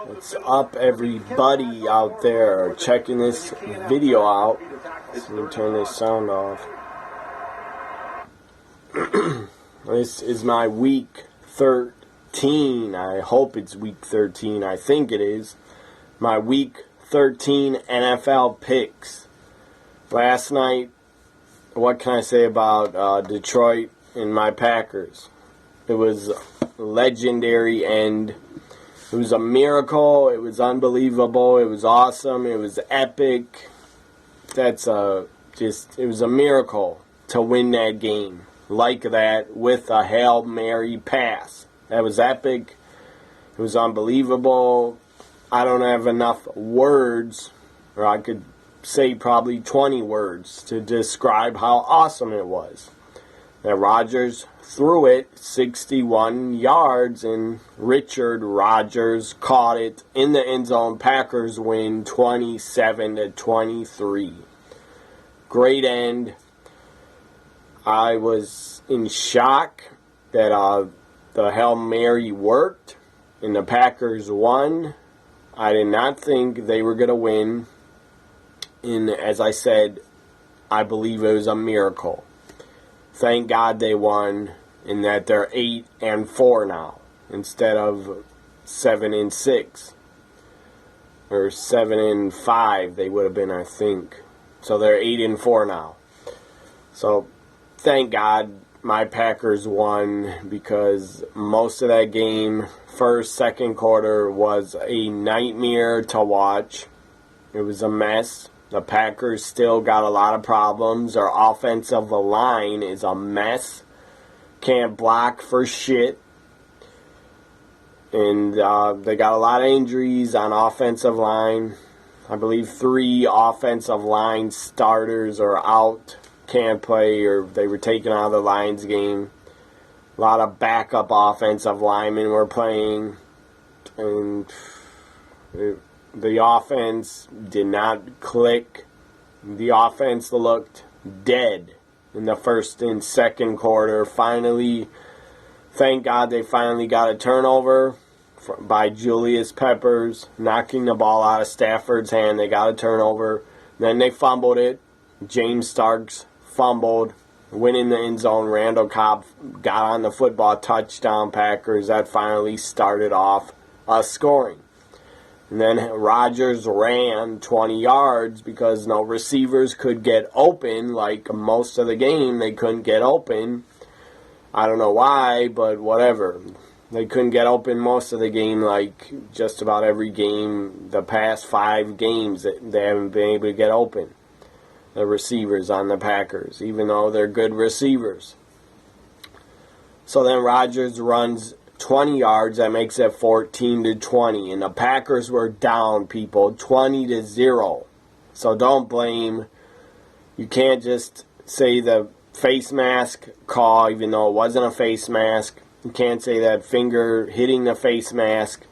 What's up, everybody out there checking this video out? Let me turn this sound off. This is my week 13. I hope it's week 13. I think it is. My week 13 NFL picks. Last night, what can I say about Detroit and my Packers? It was legendary, and it was a miracle. It was unbelievable. It was awesome. It was epic. It was a miracle to win that game like that with a Hail Mary pass. That was epic. It was unbelievable. I don't have enough words, or I could say probably 20 words to describe how awesome it was. That Rodgers threw it 61 yards, and Richard Rodgers caught it in the end zone. Packers win 27-23. Great end. I was in shock that the Hail Mary worked and the Packers won. I did not think they were going to win. And as I said, I believe it was a miracle. Thank God they won, and that they're 8-4 now instead of 7-6 or 7-5. They would have been, I think. So they're 8-4 now. So thank God my Packers won, because most of that game, first, second quarter, was a nightmare to watch. It was a mess. The Packers still got a lot of problems. Their offensive line is a mess. Can't block for shit. And they got a lot of injuries on offensive line. I believe 3 offensive line starters are out. Can't play, or they were taken out of the Lions game. A lot of backup offensive linemen were playing. And the offense did not click. The offense looked dead in the first and second quarter. Finally, thank God they finally got a turnover by Julius Peppers, knocking the ball out of Stafford's hand. They got a turnover. Then they fumbled it. James Starks fumbled, went in the end zone. Randall Cobb got on the football, touchdown Packers. That finally started off us scoring. And then Rodgers ran 20 yards because no receivers could get open. Like most of the game, they couldn't get open. I don't know why, but whatever. They couldn't get open most of the game, like just about every game. The past 5 games, they haven't been able to get open. The receivers on the Packers, even though they're good receivers. So then Rodgers runs 20 yards, that makes it 14-20, and the Packers were down, people, 20-0. So don't blame. You can't just say the face mask call, even though it wasn't a face mask. You can't say that finger hitting the face mask.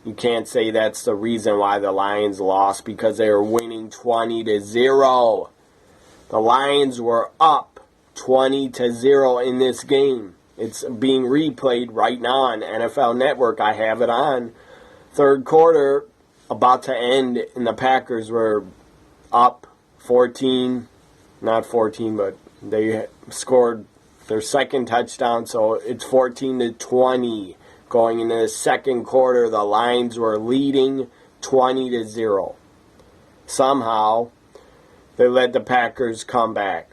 You can't say that's the reason why the Lions lost, because they were winning 20-0. The Lions were up 20-0 in this game. It's being replayed right now on NFL Network. I have it on. Third quarter, about to end, and the Packers were up 14. Not 14, but they scored their second touchdown, so it's 14-20. Going into the second quarter, the Lions were leading 20-0. Somehow, they let the Packers come back,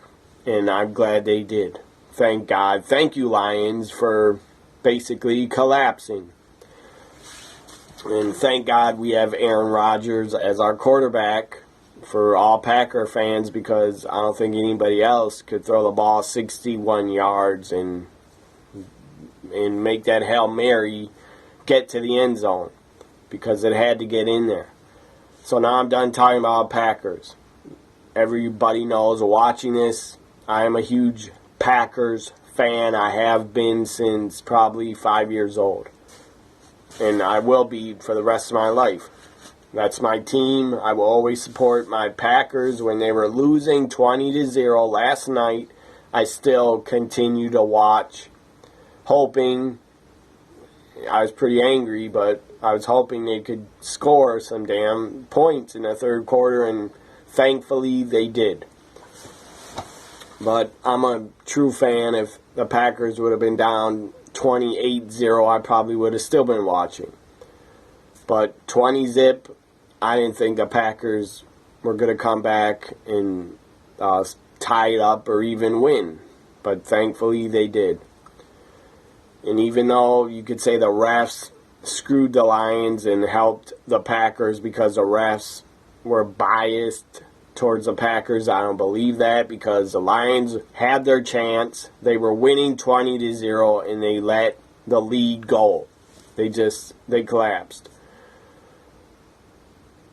and I'm glad they did. Thank God. Thank you, Lions, for basically collapsing. And thank God we have Aaron Rodgers as our quarterback for all Packer fans, because I don't think anybody else could throw the ball 61 yards and make that Hail Mary get to the end zone, because it had to get in there. So now I'm done talking about Packers. Everybody knows, watching this, I am a huge Packers fan. I have been since probably 5 years old, and I will be for the rest of my life. That's my team. I will always support my Packers. When they were losing 20-0 last night, I still continue to watch, hoping. I was pretty angry, but I was hoping they could score some damn points in the third quarter, and thankfully they did. But I'm a true fan. If the Packers would have been down 28-0, I probably would have still been watching. But 20-zip, I didn't think the Packers were going to come back and tie it up or even win. But thankfully they did. And even though you could say the refs screwed the Lions and helped the Packers because the refs were biased towards the Packers, I don't believe that, because the Lions had their chance. They were winning 20-0 and they let the lead go. They collapsed.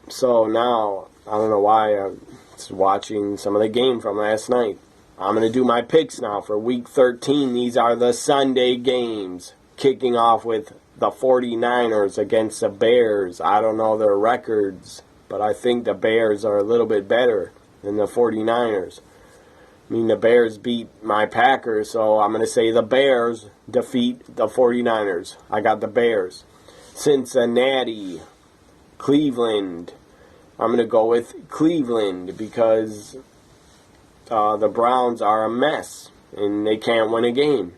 So now, I don't know why I was watching some of the game from last night. I'm going to do my picks now for Week 13. These are the Sunday games, kicking off with the 49ers against the Bears. I don't know their records, but I think the Bears are a little bit better than the 49ers. I mean, the Bears beat my Packers, so I'm going to say the Bears defeat the 49ers. I got the Bears. Cincinnati, Cleveland. I'm going to go with Cleveland because the Browns are a mess and they can't win a game.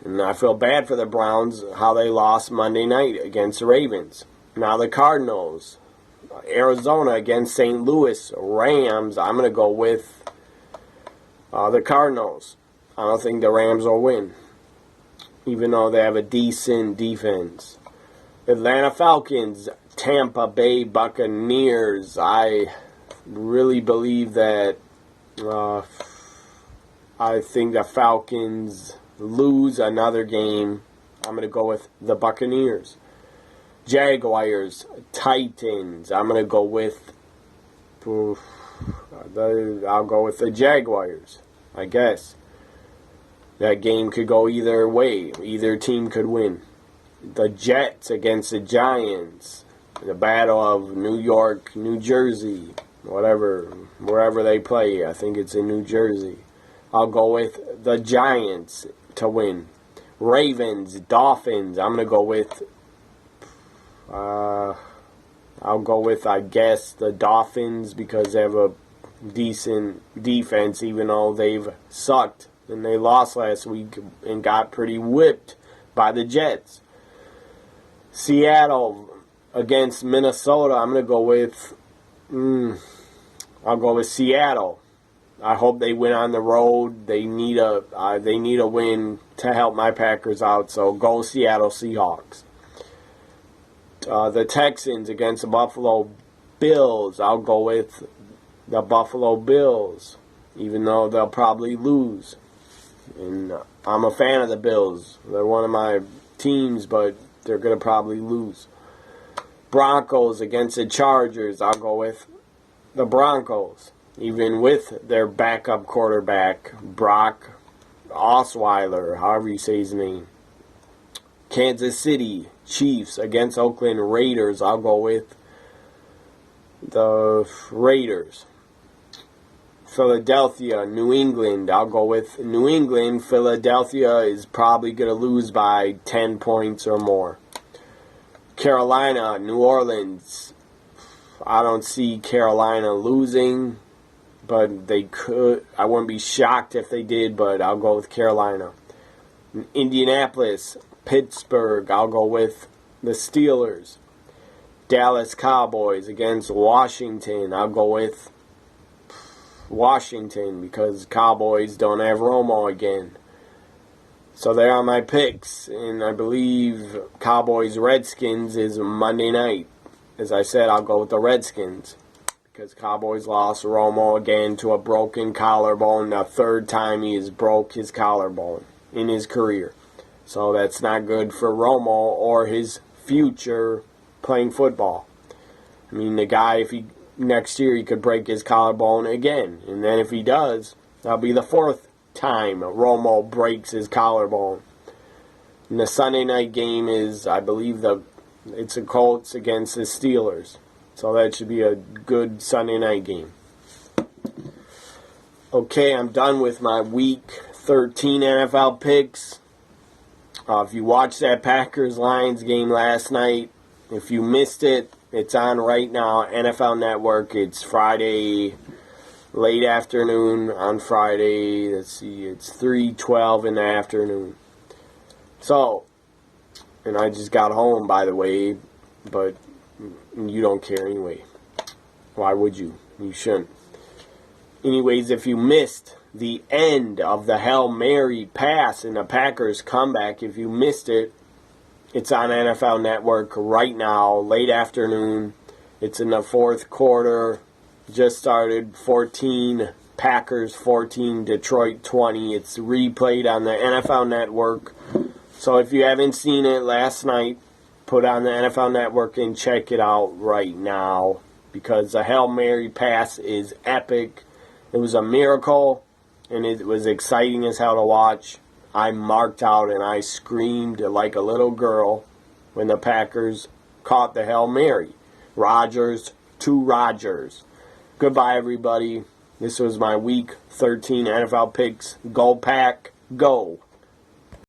And I feel bad for the Browns, how they lost Monday night against the Ravens. Now the Cardinals, Arizona against St. Louis Rams. I'm going to go with the Cardinals. I don't think the Rams will win, even though they have a decent defense. Atlanta Falcons, Tampa Bay Buccaneers. I really believe that I think the Falcons lose another game. I'm going to go with the Buccaneers. Jaguars, Titans. I'm going to go with I'll go with the Jaguars, I guess. That game could go either way. Either team could win. The Jets against the Giants. The battle of New York, New Jersey, wherever they play. I think it's in New Jersey. I'll go with the Giants to win. Ravens, Dolphins. I'm going to go with I guess, the Dolphins because they have a decent defense, even though they've sucked. And they lost last week and got pretty whipped by the Jets. Seattle against Minnesota. I'm going to go with I'll go with Seattle. I hope they win on the road. They need a win to help my Packers out. So go Seattle Seahawks. The Texans against the Buffalo Bills. I'll go with the Buffalo Bills, even though they'll probably lose. And I'm a fan of the Bills. They're one of my teams, but they're going to probably lose. Broncos against the Chargers. I'll go with the Broncos, even with their backup quarterback, Brock Osweiler, however you say his name. Kansas City Chiefs against Oakland Raiders. I'll go with the Raiders. Philadelphia, New England. I'll go with New England. Philadelphia is probably going to lose by 10 points or more. Carolina, New Orleans. I don't see Carolina losing, but they could. I wouldn't be shocked if they did, but I'll go with Carolina. Indianapolis, Pittsburgh. I'll go with the Steelers. Dallas Cowboys against Washington. I'll go with Washington because Cowboys don't have Romo again. So there are my picks, and I believe Cowboys-Redskins is Monday night. As I said, I'll go with the Redskins because Cowboys lost Romo again to a broken collarbone. The third time he has broke his collarbone in his career. So that's not good for Romo or his future playing football. I mean, the guy, next year he could break his collarbone again. And then if he does, that'll be the fourth time Romo breaks his collarbone. And the Sunday night game is, I believe, it's the Colts against the Steelers. So that should be a good Sunday night game. Okay, I'm done with my Week 13 NFL picks. If you watched that Packers-Lions game last night, if you missed it, it's on right now, NFL Network. It's Friday, late afternoon on Friday. Let's see, it's 3:12 in the afternoon. So, and I just got home, by the way, but you don't care anyway. Why would you? You shouldn't. Anyways, if you missed the end of the Hail Mary pass in the Packers comeback, if you missed it, it's on NFL Network right now, late afternoon. It's in the fourth quarter. Just started 14 Packers, 14 Detroit 20. It's replayed on the NFL Network. So if you haven't seen it last night, put on the NFL Network and check it out right now, because the Hail Mary pass is epic. It was a miracle, and it was exciting as hell to watch. I marked out and I screamed like a little girl when the Packers caught the Hail Mary. Rodgers to Rodgers. Goodbye, everybody. This was my Week 13 NFL picks. Go Pack, go.